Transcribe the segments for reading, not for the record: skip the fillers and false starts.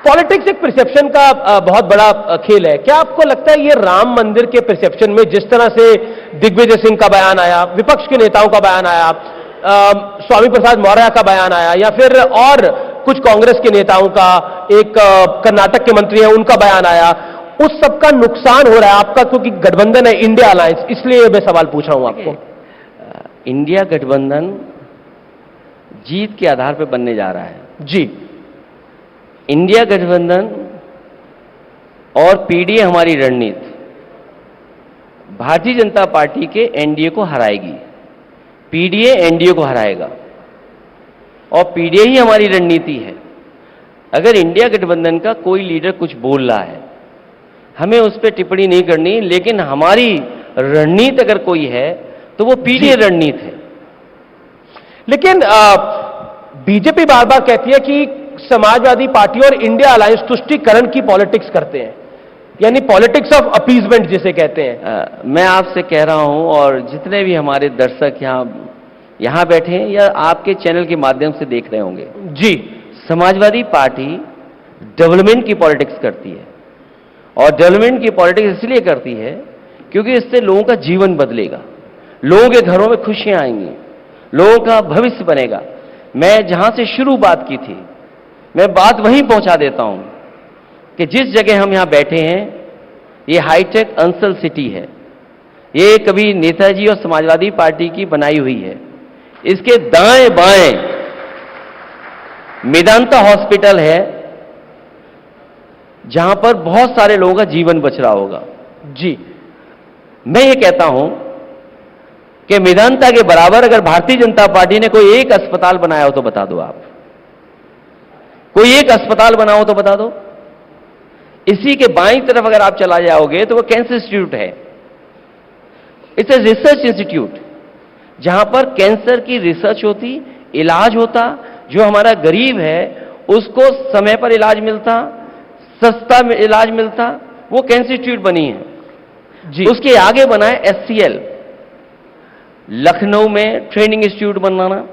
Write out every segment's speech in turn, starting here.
Politics एक perception का बहुत बड़ा खेल है। क्या आपको लगता है ये राम मंदिर के परसेप्शन में जिस तरह से दिग्विजय सिंह का बयान आया, विपक्ष के नेताओं का बयान आया, स्वामी प्रसाद मौर्य का बयान आया, या फिर और कुछ कांग्रेस के नेताओं का, एक कर्नाटक के मंत्री हैं उनका बयान आया, उस सब का नुकसान हो रहा है आपका क्योंकि गठबंधन है इंडिया अलायंस, इसलिए मैं सवाल पूछ रहा हूं आपको। इंडिया गठबंधन जीत के आधार पर बनने जा रहा है जी। इंडिया गठबंधन और पीडीए हमारी रणनीति भारतीय जनता पार्टी के एनडीए को हराएगी, पीडीए एनडीए को हराएगा और पीडीए ही हमारी रणनीति है। अगर इंडिया गठबंधन का कोई लीडर कुछ बोल रहा है हमें उस पर टिप्पणी नहीं करनी, लेकिन हमारी रणनीति अगर कोई है तो वो पीडीए रणनीति है। लेकिन बीजेपी बार बार कहती है कि समाजवादी पार्टी और इंडिया अलायंस तुष्टीकरण की पॉलिटिक्स करते हैं, यानी पॉलिटिक्स ऑफ अपीजमेंट जिसे कहते हैं। मैं आपसे कह रहा हूं और जितने भी हमारे दर्शक यहां बैठे हैं या आपके चैनल के माध्यम से देख रहे होंगे जी, समाजवादी पार्टी डेवलपमेंट की पॉलिटिक्स करती है और डेवलपमेंट की पॉलिटिक्स इसलिए करती है क्योंकि इससे लोगों का जीवन बदलेगा, लोगों के घरों में खुशियां आएंगी, लोगों का भविष्य बनेगा। मैं जहां से शुरू बात की थी मैं बात वहीं पहुंचा देता हूं कि जिस जगह हम यहां बैठे हैं ये हाईटेक अंसल सिटी है, ये कभी नेताजी और समाजवादी पार्टी की बनाई हुई है। इसके दाएं बाएं मेदांता हॉस्पिटल है जहां पर बहुत सारे लोगों का जीवन बच रहा होगा। जी, मैं ये कहता हूं कि मेदांता के बराबर अगर भारतीय जनता पार्टी ने कोई एक अस्पताल बनाया हो तो बता दो, आप कोई एक अस्पताल बनाओ तो बता दो। इसी के बाईं तरफ अगर आप चला जाओगे तो वो कैंसर इंस्टीट्यूट है। इट्स ए रिसर्च इंस्टीट्यूट जहां पर कैंसर की रिसर्च होती, इलाज होता, जो हमारा गरीब है उसको समय पर इलाज मिलता, सस्ता इलाज मिलता, वो कैंसर इंस्टीट्यूट बनी है जी। उसके आगे बना है एचसीएल, लखनऊ में ट्रेनिंग इंस्टीट्यूट बनाना,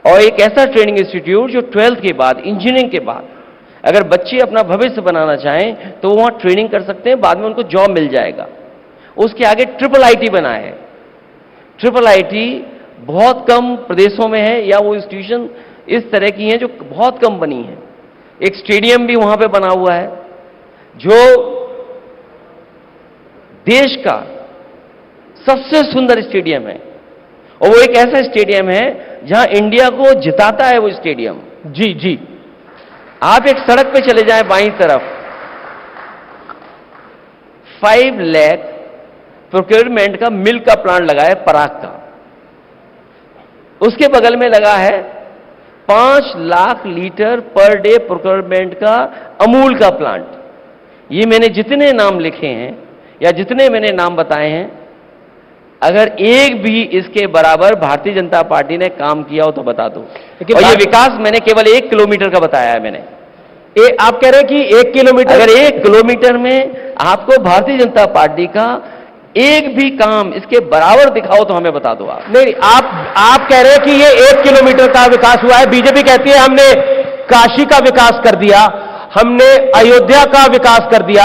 और एक ऐसा ट्रेनिंग इंस्टीट्यूट जो 12th के बाद, इंजीनियरिंग के बाद अगर बच्चे अपना भविष्य बनाना चाहें तो वहां ट्रेनिंग कर सकते हैं, बाद में उनको जॉब मिल जाएगा। उसके आगे ट्रिपल आईटी बना है। ट्रिपल आईटी बहुत कम प्रदेशों में है या वो इंस्टीट्यूशन इस तरह की हैं जो बहुत कम बनी है। एक स्टेडियम भी वहां पे बना हुआ है जो देश का सबसे सुंदर स्टेडियम है और वो एक ऐसा स्टेडियम है जहां इंडिया को जिताता है वो स्टेडियम। जी जी, आप एक सड़क पे चले जाएं बाईं तरफ, 5 लाख प्रोक्योरमेंट का मिल्क का प्लांट लगा है पराग का। उसके बगल में लगा है 5 lakh litre per day procurement का अमूल का प्लांट। ये मैंने जितने नाम लिखे हैं या जितने मैंने नाम बताए हैं, अगर एक भी इसके बराबर भारतीय जनता पार्टी ने काम किया हो तो बता दो। और ये विकास मैंने केवल 1 किलोमीटर का बताया है। मैंने आप कह रहे हैं कि 1 किलोमीटर, अगर 1 किलोमीटर में आपको भारतीय जनता पार्टी का एक भी काम इसके बराबर दिखाओ तो हमें बता दो आप। नहीं, आप कह रहे हैं कि ये 1 किलोमीटर का विकास हुआ है। बीजेपी कहती है हमने काशी का विकास कर दिया, हमने अयोध्या का विकास कर दिया,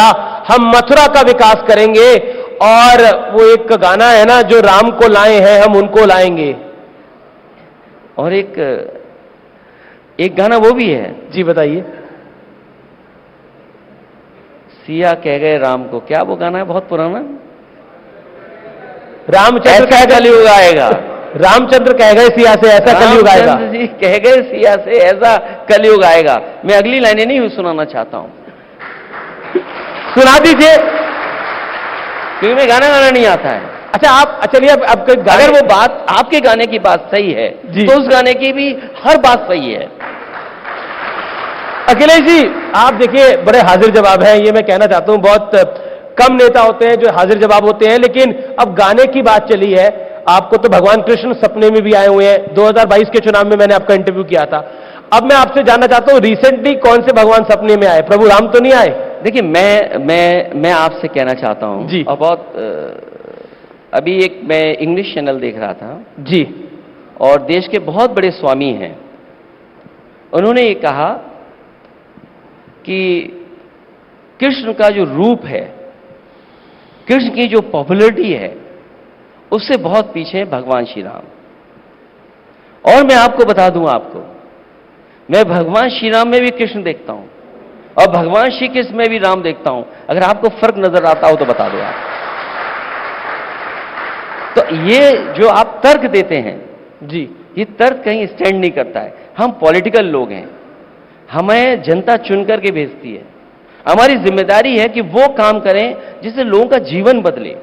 हम मथुरा का विकास करेंगे, और वो एक गाना है ना, जो राम को लाए हैं हम उनको लाएंगे, और एक गाना वो भी है। जी बताइए। सिया कह गए राम को, क्या वो गाना है बहुत पुराना, रामचंद्र कह कलयुग आएगा, रामचंद्र कह गए सिया से ऐसा कलयुग आएगा। रामचंद्र जी कह गए सिया से ऐसा कलयुग आएगा। मैं अगली लाइनें नहीं सुनाना चाहता हूं, सुना दीजिए, क्योंकि मैं गाना नहीं आता है। अच्छा, आप चलिए अब अगर वो बात आपके गाने की बात सही है तो उस गाने की भी हर बात सही है। अखिलेश जी, आप देखिए बड़े हाजिर जवाब हैं, ये मैं कहना चाहता हूं। बहुत कम नेता होते हैं जो हाजिर जवाब होते हैं, लेकिन अब गाने की बात चली है, आपको तो भगवान कृष्ण सपने में भी आए हुए हैं। 2022 के चुनाव में मैंने आपका इंटरव्यू किया था। अब मैं आपसे जानना चाहता हूं, रिसेंटली कौन से भगवान सपने में आए? प्रभु राम तो नहीं आए? देखिए, मैं आपसे कहना चाहता हूं जी, और बहुत अभी एक मैं इंग्लिश चैनल देख रहा था जी, और देश के बहुत बड़े स्वामी हैं, उन्होंने ये कहा कि कृष्ण का जो रूप है, कृष्ण की जो पॉपुलैरिटी है, उससे बहुत पीछे है भगवान श्री राम। और मैं आपको बता दूं, मैं भगवान श्री राम में भी कृष्ण देखता हूं और भगवान श्री कृष्ण में भी राम देखता हूं। अगर आपको फर्क नजर आता हो तो बता दो आप। तो ये जो आप तर्क देते हैं जी, ये तर्क कहीं स्टैंड नहीं करता है। हम पॉलिटिकल लोग हैं, हमें जनता चुन करके भेजती है। हमारी जिम्मेदारी है कि वो काम करें जिससे लोगों का जीवन बदले।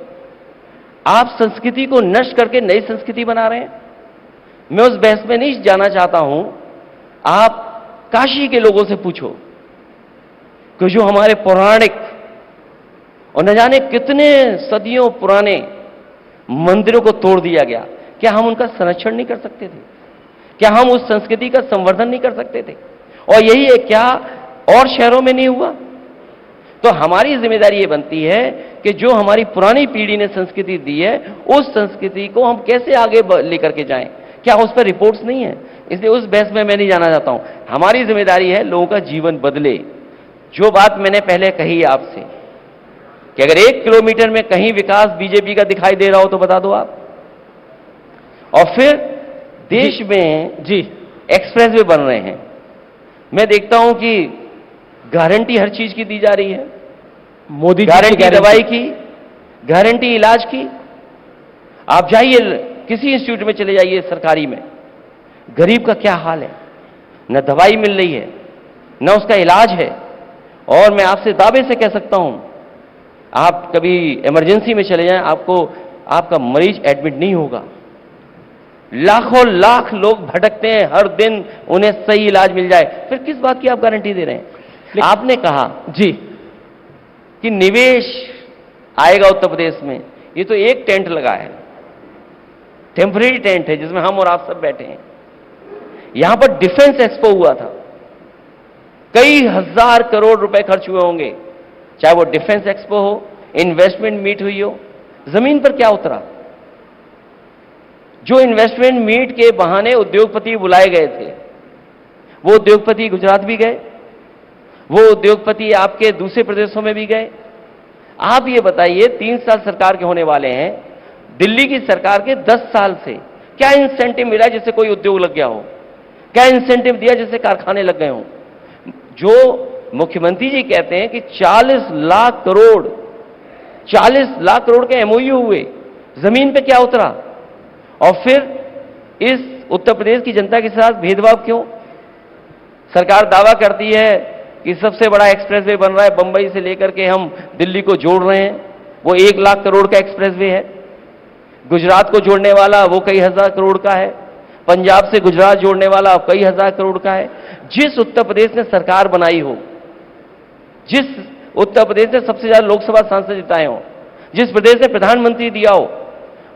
आप संस्कृति को नष्ट करके नई संस्कृति बना रहे हैं। मैं उस बहस में नहीं जाना चाहता हूं। आप काशी के लोगों से पूछो कि जो हमारे पौराणिक और न जाने कितने सदियों पुराने मंदिरों को तोड़ दिया गया, क्या हम उनका संरक्षण नहीं कर सकते थे? क्या हम उस संस्कृति का संवर्धन नहीं कर सकते थे? और यही है, क्या और शहरों में नहीं हुआ? तो हमारी जिम्मेदारी ये बनती है कि जो हमारी पुरानी पीढ़ी ने संस्कृति दी है, उस संस्कृति को हम कैसे आगे लेकर के जाएं। क्या उस पर रिपोर्ट्स नहीं है? इसलिए उस बहस में मैं नहीं जाना चाहता हूं। हमारी जिम्मेदारी है लोगों का जीवन बदले। जो बात मैंने पहले कही आपसे कि अगर 1 किलोमीटर में कहीं विकास बीजेपी का दिखाई दे रहा हो तो बता दो आप। और फिर देश में जी एक्सप्रेस वे बन रहे हैं। मैं देखता हूं कि गारंटी हर चीज की दी जा रही है। मोदी जी गारंटी दवाई की, गारंटी इलाज की। आप जाइए किसी इंस्टीट्यूट में चले जाइए सरकारी में, गरीब का क्या हाल है। न दवाई मिल रही है, न उसका इलाज है। और मैं आपसे दावे से कह सकता हूं, आप कभी इमरजेंसी में चले जाएं, आपका मरीज एडमिट नहीं होगा। लाखों लाख लोग भटकते हैं हर दिन, उन्हें सही इलाज मिल जाए। फिर किस बात की आप गारंटी दे रहे हैं? आपने कहा जी कि निवेश आएगा उत्तर प्रदेश में। ये तो एक टेंट लगा है, टेम्परेरी टेंट है, जिसमें हम और आप सब बैठे हैं। यहां पर डिफेंस एक्सपो हुआ था, कई हजार करोड़ रुपए खर्च हुए होंगे। चाहे वो डिफेंस एक्सपो हो, इन्वेस्टमेंट मीट हुई हो। जमीन पर क्या उतरा? जो इन्वेस्टमेंट मीट के बहाने उद्योगपति बुलाए गए थे, वो उद्योगपति गुजरात भी गए, वो उद्योगपति आपके दूसरे प्रदेशों में भी गए। आप ये बताइए, 3 साल सरकार के होने वाले हैं, दिल्ली की सरकार के 10 साल से क्या इंसेंटिव मिला जिससे कोई उद्योग लग गया हो? क्या इंसेंटिव दिया जिससे कारखाने लग गए हों? जो मुख्यमंत्री जी कहते हैं कि 40 लाख करोड़ के एमओयू हुए, जमीन पे क्या उतरा? और फिर इस उत्तर प्रदेश की जनता के साथ भेदभाव क्यों? सरकार दावा करती है कि सबसे बड़ा एक्सप्रेसवे बन रहा है, बंबई से लेकर के हम दिल्ली को जोड़ रहे हैं, वो 1 लाख करोड़ का एक्सप्रेसवे है। गुजरात को जोड़ने वाला वो कई हजार करोड़ का है। पंजाब से गुजरात जोड़ने वाला कई हजार करोड़ का है। जिस उत्तर प्रदेश ने सरकार बनाई हो, जिस उत्तर प्रदेश ने सबसे ज्यादा लोकसभा सांसद जिताए हो, जिस प्रदेश ने प्रधानमंत्री दिया हो,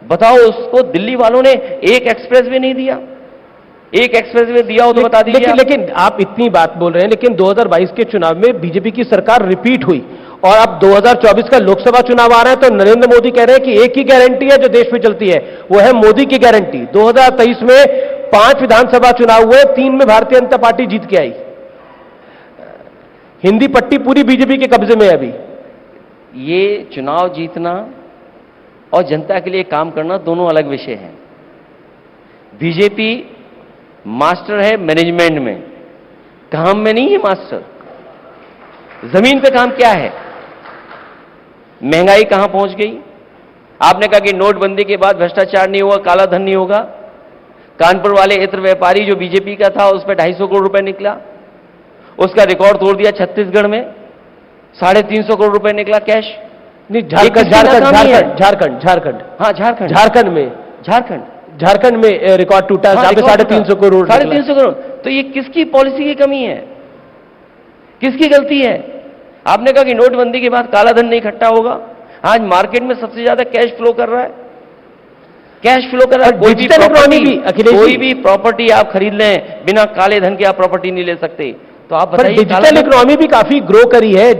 बताओ उसको दिल्ली वालों ने एक एक्सप्रेसवे नहीं दिया? एक एक्सप्रेसवे दिया हो तो बता दीजिए। लेकिन आप इतनी बात बोल रहे हैं, लेकिन 2022 के चुनाव में बीजेपी की सरकार रिपीट हुई और अब 2024 का लोकसभा चुनाव आ रहा है, तो नरेंद्र मोदी कह रहे हैं कि एक ही गारंटी है जो देश में चलती है, वो है मोदी की गारंटी। 2023 में 5 विधानसभा चुनाव हुए, 3 में भारतीय जनता पार्टी जीत के आई। हिंदी पट्टी पूरी बीजेपी के कब्जे में है अभी। ये चुनाव जीतना और जनता के लिए काम करना दोनों अलग विषय हैं। बीजेपी मास्टर है मैनेजमेंट में, काम में नहीं है मास्टर। जमीन पे काम क्या है? महंगाई कहां पहुंच गई? आपने कहा कि नोटबंदी के बाद भ्रष्टाचार नहीं होगा, काला धन नहीं होगा। कानपुर वाले इत्र व्यापारी जो बीजेपी का था, उस पर 250 करोड़ रुपए निकला, उसका रिकॉर्ड तोड़ दिया। छत्तीसगढ़ में 350 करोड़ रुपए निकला कैश। नहीं, झारखंड में रिकॉर्ड टूटा, जहां पे 350 करोड़। 350 करोड़। तो ये किसकी पॉलिसी की कमी है? किसकी गलती है? आपने कहा कि नोटबंदी के बाद काला धन नहीं इकट्ठा होगा। आज मार्केट में सबसे ज्यादा कैश फ्लो कर रहा है, कैश फ्लो कर रहा है। कोई भी प्रॉपर्टी आप खरीद लें, बिना काले धन के आप प्रॉपर्टी नहीं ले सकते। तो आप बताइए, डिजिटल इकोनॉमी भी काफी ग्रो करी है।